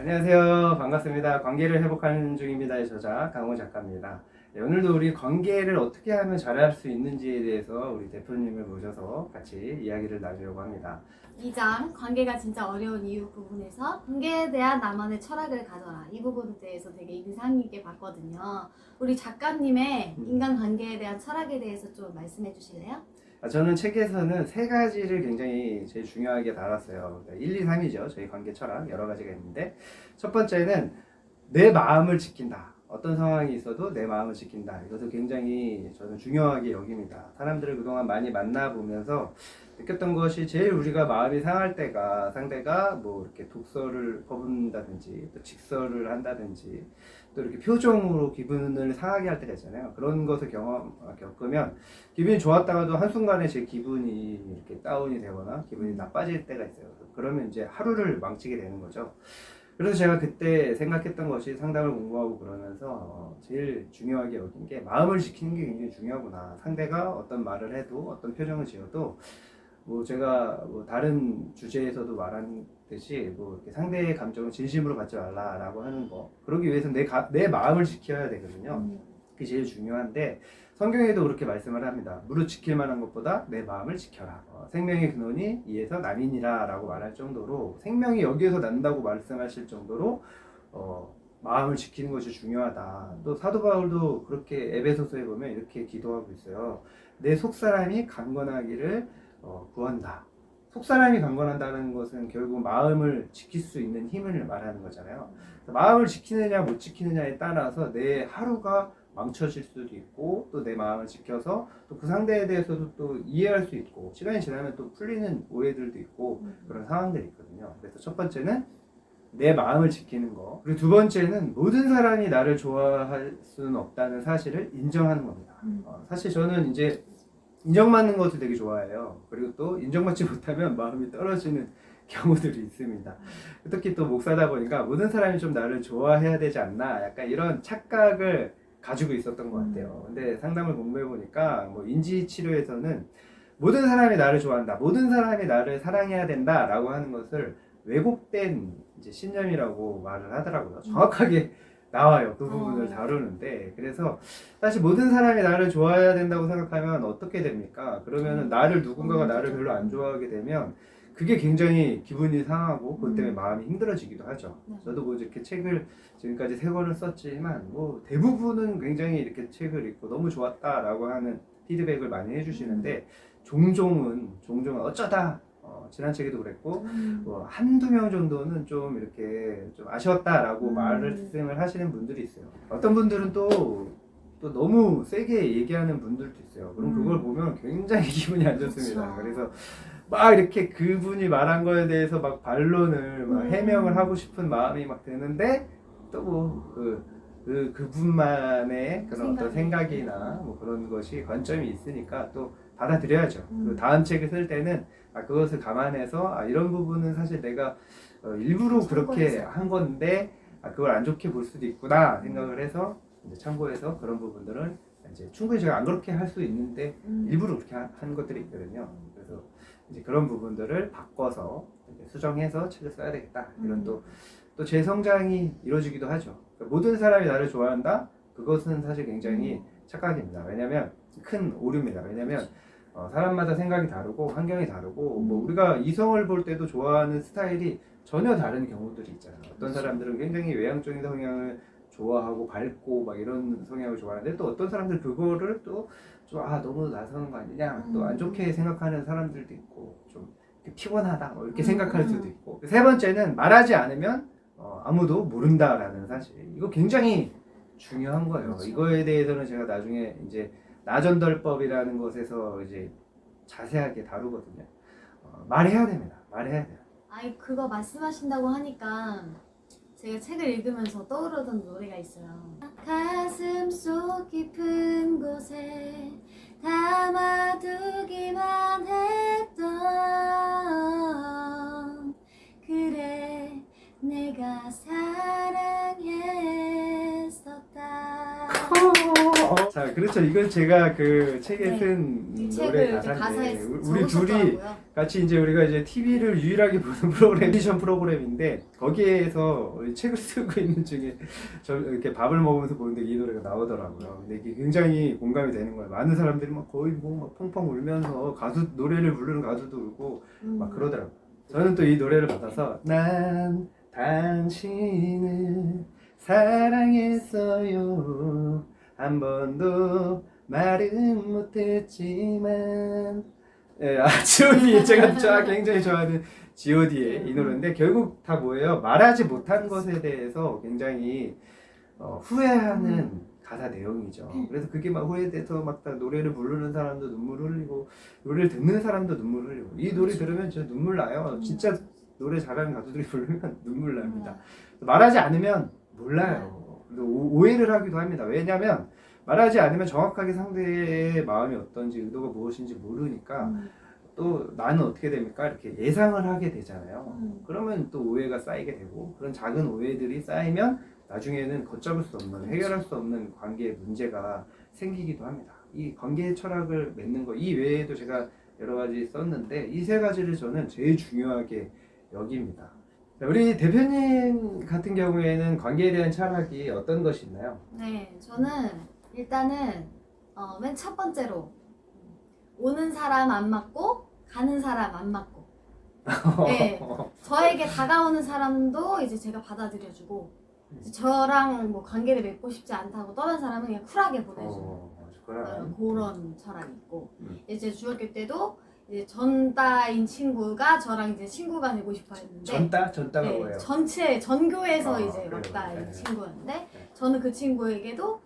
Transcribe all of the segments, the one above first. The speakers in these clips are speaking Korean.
안녕하세요. 반갑습니다. 관계를 회복하는 중입니다의 저자 강호 작가입니다. 네, 오늘도 우리 관계를 어떻게 하면 잘할 수 있는지에 대해서 우리 대표님을 모셔서 같이 이야기를 나누려고 합니다. 2장 관계가 진짜 어려운 이유 부분에서 관계에 대한 나만의 철학을 가져라, 이 부분에 대해서 되게 인상 깊게 봤거든요. 우리 작가님의 인간관계에 대한 철학에 대해서 좀 말씀해 주실래요? 저는 책에서는 세 가지를 굉장히 제일 중요하게 다뤘어요. 1, 2, 3이죠. 저희 관계 철학 여러 가지가 있는데, 첫 번째는 내 마음을 지킨다. 어떤 상황이 있어도 내 마음을 지킨다. 이것을 굉장히 저는 중요하게 여깁니다. 사람들을 그동안 많이 만나보면서 느꼈던 것이, 제일 우리가 마음이 상할 때가 상대가 뭐 이렇게 독설을 퍼붓는다든지 또 직설을 한다든지 또 이렇게 표정으로 기분을 상하게 할 때가 있잖아요. 그런 것을 겪으면 기분이 좋았다가도 한순간에 제 기분이 이렇게 다운이 되거나 기분이 나빠질 때가 있어요. 그러면 이제 하루를 망치게 되는 거죠. 그래서 제가 그때 생각했던 것이, 상담을 공부하고 그러면서 제일 중요하게 여긴 게, 마음을 지키는 게 굉장히 중요하구나. 상대가 어떤 말을 해도 어떤 표정을 지어도 뭐 제가 뭐 다른 주제에서도 말한 듯이 뭐 이렇게 상대의 감정을 진심으로 갖지 말라라고 하는 거, 그러기 위해서는 내 마음을 지켜야 되거든요. 그게 제일 중요한데, 성경에도 그렇게 말씀을 합니다. 무릇 지킬 만한 것보다 내 마음을 지켜라. 생명의 근원이 이에서 남이니라 라고 말할 정도로, 생명이 여기에서 난다고 말씀하실 정도로 마음을 지키는 것이 중요하다. 또 사도 바울도 그렇게 에베소서에 보면 이렇게 기도하고 있어요. 내 속사람이 강건하기를 구한다. 속사람이 강건한다는 것은 결국 마음을 지킬 수 있는 힘을 말하는 거잖아요. 마음을 지키느냐 못 지키느냐에 따라서 내 하루가 망쳐질 수도 있고, 또 내 마음을 지켜서 또 그 상대에 대해서도 또 이해할 수 있고, 시간이 지나면 또 풀리는 오해들도 있고 그런 상황들이 있거든요. 그래서 첫 번째는 내 마음을 지키는 거, 그리고 두 번째는 모든 사람이 나를 좋아할 수는 없다는 사실을 인정하는 겁니다. 사실 저는 이제 인정받는 것을 되게 좋아해요. 그리고 또 인정받지 못하면 마음이 떨어지는 경우들이 있습니다. 특히 또 목사다 보니까 모든 사람이 좀 나를 좋아해야 되지 않나, 약간 이런 착각을 가지고 있었던 것 같아요. 근데 상담을 공부해 보니까 뭐 인지 치료에서는 모든 사람이 나를 좋아한다, 모든 사람이 나를 사랑해야 된다라고 하는 것을 왜곡된 이제 신념이라고 말을 하더라고요. 정확하게 나와요. 그 부분을 다루는데, 그래서 사실 모든 사람이 나를 좋아해야 된다고 생각하면 어떻게 됩니까? 그러면은 누군가가 나를 별로 안 좋아하게 되면 그게 굉장히 기분이 상하고 그것 때문에 마음이 힘들어지기도 하죠. 저도 뭐 이렇게 책을 지금까지 3권을 썼지만 뭐 대부분은 굉장히 이렇게 책을 읽고 너무 좋았다라고 하는 피드백을 많이 해주시는데, 종종은 어쩌다 지난 책에도 그랬고 뭐 한두 명 정도는 좀 이렇게 좀 아쉬웠다라고 말씀을 하시는 분들이 있어요. 어떤 분들은 또 너무 세게 얘기하는 분들도 있어요. 그럼 그걸 보면 굉장히 기분이 안 좋습니다. 그래서 막 이렇게 그분이 말한 거에 대해서 막 반론을 막 해명을 하고 싶은 마음이 막 드는데, 또 뭐 그분만의 그런 어떤 생각이나 뭐 그런 것이 관점이 있으니까 또 받아들여야죠. 그 다음 책을 쓸 때는 그것을 감안해서 이런 부분은 사실 내가 일부러 그렇게 한 건데 그걸 안 좋게 볼 수도 있구나 생각을 해서 이제 참고해서, 그런 부분들은 이제 충분히 제가 안 그렇게 할 수 있는데 일부러 그렇게 한 것들이 있거든요. 그래서 이제 그런 부분들을 바꿔서 이제 수정해서 책을 써야 되겠다, 이런 또 제 성장이 이루어지기도 하죠. 그러니까 모든 사람이 나를 좋아한다? 그것은 사실 굉장히 착각입니다. 왜냐면 큰 오류입니다. 왜냐면 사람마다 생각이 다르고 환경이 다르고 뭐 우리가 이성을 볼 때도 좋아하는 스타일이 전혀 다른 경우들이 있잖아요. 어떤 사람들은 굉장히 외향적인 성향을 좋아하고 밝고 막 이런 성향을 좋아하는데, 또 어떤 사람들 그거를 또 좀 너무 나서는 거 아니냐, 또 안 좋게 생각하는 사람들도 있고, 좀 피곤하다 뭐 이렇게 생각할 수도 있고. 세 번째는 말하지 않으면 아무도 모른다라는 사실, 이거 굉장히 중요한 거예요. 그렇죠. 이거에 대해서는 제가 나중에 이제 나전달법이라는 것에서 이제 자세하게 다루거든요. 말해야 됩니다. 말해야 돼요. 아이, 그거 말씀하신다고 하니까 제가 책을 읽으면서 떠오르던 노래가 있어요. 가슴 속 깊은 곳에 담아두기만 했던, 그래 내가 사랑했었다. 자, 그렇죠. 이건 제가 그 책에 네. 쓴 책을 이제 가사인데 가사에 우리 둘이 적으셨더라고요. 같이 이제 우리가 이제 TV를 유일하게 보는 프로그램 에디션 프로그램인데 거기에서 책을 쓰고 있는 중에 저 이렇게 밥을 먹으면서 보는데 이 노래가 나오더라고요. 근데 이게 굉장히 공감이 되는 거예요. 많은 사람들이 막 거의 뭐 막 펑펑 울면서 가수 노래를 부르는 가수도 울고 막 그러더라고요. 저는 또 이 노래를 받아서 난 당신을 사랑했어요. 한 번도 말은 못했지만 G.O.D 제가 굉장히 좋아하는 G.O.D의 이 노래인데 결국 다 뭐예요? 말하지 못한 것에 대해서 굉장히 후회하는 가사 내용이죠. 그래서 그게 막 후회돼서 막 다 노래를 부르는 사람도 눈물 흘리고 노래를 듣는 사람도 눈물 흘리고 이 노래 들으면 진짜 눈물 나요. 진짜 노래 잘하는 가수들이 부르면 눈물 납니다. 말하지 않으면 몰라요. 오해를 하기도 합니다. 왜냐하면 말하지 않으면 정확하게 상대의 마음이 어떤지 의도가 무엇인지 모르니까 또 나는 어떻게 됩니까? 이렇게 예상을 하게 되잖아요. 그러면 또 오해가 쌓이게 되고 그런 작은 오해들이 쌓이면 나중에는 걷잡을 수 없는 해결할 수 없는 관계의 문제가 생기기도 합니다. 이 관계의 철학을 맺는 거 이 외에도 제가 여러 가지 썼는데 이 세 가지를 저는 제일 중요하게 여깁니다. 우리 대표님 같은 경우에는 관계에 대한 철학이 어떤 것이 있나요? 네, 저는 일단은 맨 첫 번째로 오는 사람 안 맞고 가는 사람 안 맞고 네, 저에게 다가오는 사람도 이제 제가 받아들여주고 이제 저랑 뭐 관계를 맺고 싶지 않다고 떠난 사람은 그냥 쿨하게 보내주는 그런 철학이 있고 이제 중학교 때도 이제 전따인 친구가 저랑 이제 친구가 되고 싶어 했는데 전따가 네, 뭐예요? 전체 전교에서 이제 그래요. 왔다인 네. 친구였는데 저는 그 친구에게도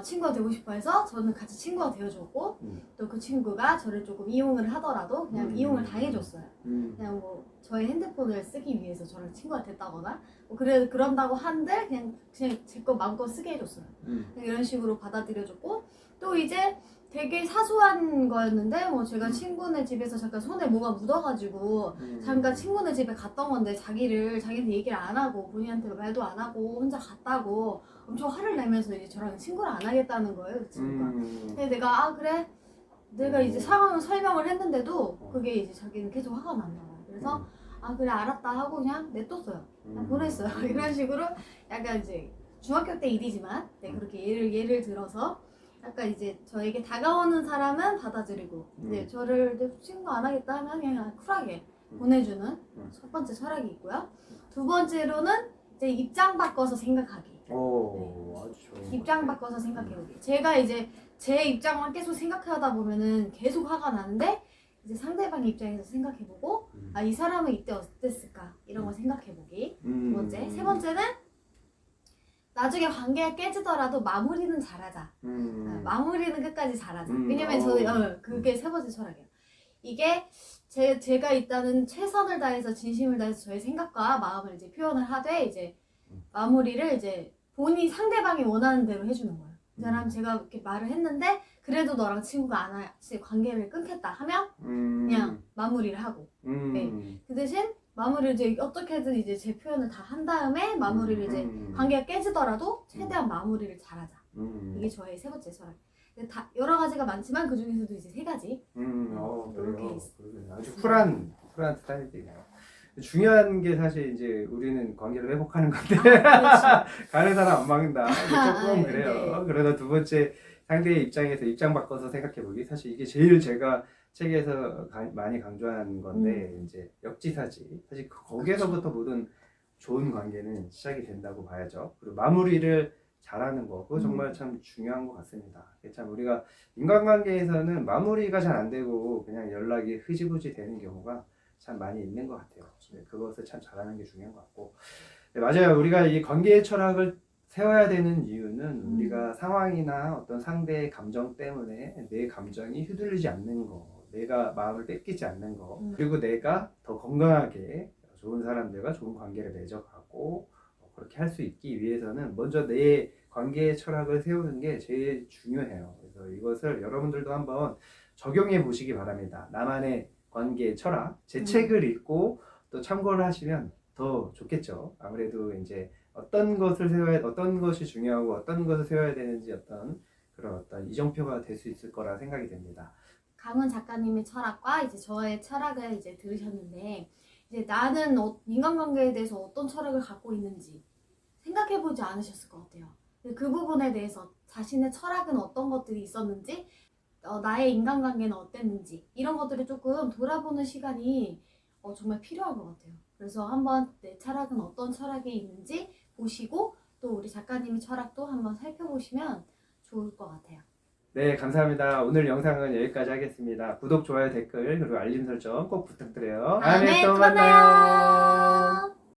친구가 되고 싶어 해서 저는 같이 친구가 되어줬고 또 그 친구가 저를 조금 이용을 하더라도 그냥 이용을 당해줬어요. 그냥 뭐 저의 핸드폰을 쓰기 위해서 저랑 친구가 됐다거나 뭐 그런다고 한들 그냥 제 거 마음껏 쓰게 해줬어요. 그냥 이런 식으로 받아들여줬고 또 이제 되게 사소한 거였는데 뭐 제가 친구네 집에서 잠깐 손에 뭐가 묻어가지고 잠깐 친구네 집에 갔던 건데 자기한테 얘기를 안 하고 본인한테 말도 안 하고 혼자 갔다고 엄청 화를 내면서 이제 저랑 친구를 안 하겠다는 거예요, 그 친구가. 근데 내가 그래 내가 이제 상황을 설명을 했는데도 그게 이제 자기는 계속 화가 났나 봐요. 그래서 그래 알았다 하고 그냥 냅뒀어요. 그냥 보냈어요. 이런 식으로 약간 이제 중학교 때 일이지만 그렇게 예를 들어서 약간 이제 저에게 다가오는 사람은 받아들이고 이제 저를 내 친구 안 하겠다 하면 그냥 쿨하게 보내주는 첫 번째 철학이 있고요. 두 번째로는 이제 입장 바꿔서 생각하기. 아주 좋은 입장 바꿔서 생각해보기. 제가 이제 제 입장만 계속 생각하다 보면은 계속 화가 나는데 이제 상대방 입장에서 생각해보고 이 사람은 이때 어땠을까 이런 걸 생각해보기. 두 번째. 세 번째는 나중에 관계가 깨지더라도 마무리는 잘하자. 마무리는 끝까지 잘하자. 왜냐면 저는 그게 세 번째 철학이에요. 이게 제가 일단은 최선을 다해서 진심을 다해서 저의 생각과 마음을 이제 표현을 하되 이제 마무리를 이제 본인 상대방이 원하는 대로 해주는 거예요. 이 사람 제가 이렇게 말을 했는데 그래도 너랑 친구가 안 하지 관계를 끊겠다 하면 그냥 마무리를 하고 네. 그 대신 마무리를 이제 어떻게든 이제 제 표현을 다 한 다음에 마무리를 이제 관계가 깨지더라도 최대한 마무리를 잘하자. 이게 저의 세 번째 철학. 다 여러 가지가 많지만 그 중에서도 이제 세 가지. 그래요. 아주 쿨한 스타일이네요. 중요한 게 사실 이제 우리는 관계를 회복하는 건데 가는 사람 안 막는다. 조금 그래요. 네. 그러다 두 번째 상대의 입장에서 입장 바꿔서 생각해 보기. 사실 이게 제일 제가 책에서 많이 강조한 건데 이제 역지사지. 사실 거기에서부터 모든 좋은 관계는 시작이 된다고 봐야죠. 그리고 마무리를 잘하는 거 그거 정말 참 중요한 것 같습니다. 참 우리가 인간관계에서는 마무리가 잘 안 되고 그냥 연락이 흐지부지 되는 경우가 참 많이 있는 것 같아요. 네, 그것을 참 잘하는 게 중요한 것 같고 네, 맞아요. 우리가 이 관계의 철학을 세워야 되는 이유는 우리가 상황이나 어떤 상대의 감정 때문에 내 감정이 휘둘리지 않는 거 내가 마음을 뺏기지 않는 거 그리고 내가 더 건강하게 좋은 사람들과 좋은 관계를 맺어가고 그렇게 할 수 있기 위해서는 먼저 내 관계의 철학을 세우는 게 제일 중요해요. 그래서 이것을 여러분들도 한번 적용해 보시기 바랍니다. 나만의 관계의 철학, 제 책을 읽고 또 참고를 하시면 더 좋겠죠. 아무래도 이제 어떤 것이 중요하고 어떤 것을 세워야 되는지 어떤 이정표가 될 수 있을 거라 생각이 됩니다. 강은 작가님의 철학과 이제 저의 철학을 이제 들으셨는데 이제 나는 인간관계에 대해서 어떤 철학을 갖고 있는지 생각해보지 않으셨을 것 같아요. 그 부분에 대해서 자신의 철학은 어떤 것들이 있었는지 나의 인간관계는 어땠는지 이런 것들을 조금 돌아보는 시간이 정말 필요한 것 같아요. 그래서 한번 내 철학은 어떤 철학에 있는지 보시고 또 우리 작가님의 철학도 한번 살펴보시면 좋을 것 같아요. 네, 감사합니다. 오늘 영상은 여기까지 하겠습니다. 구독, 좋아요, 댓글, 그리고 알림 설정 꼭 부탁드려요. 다음에 또 만나요. 만나요.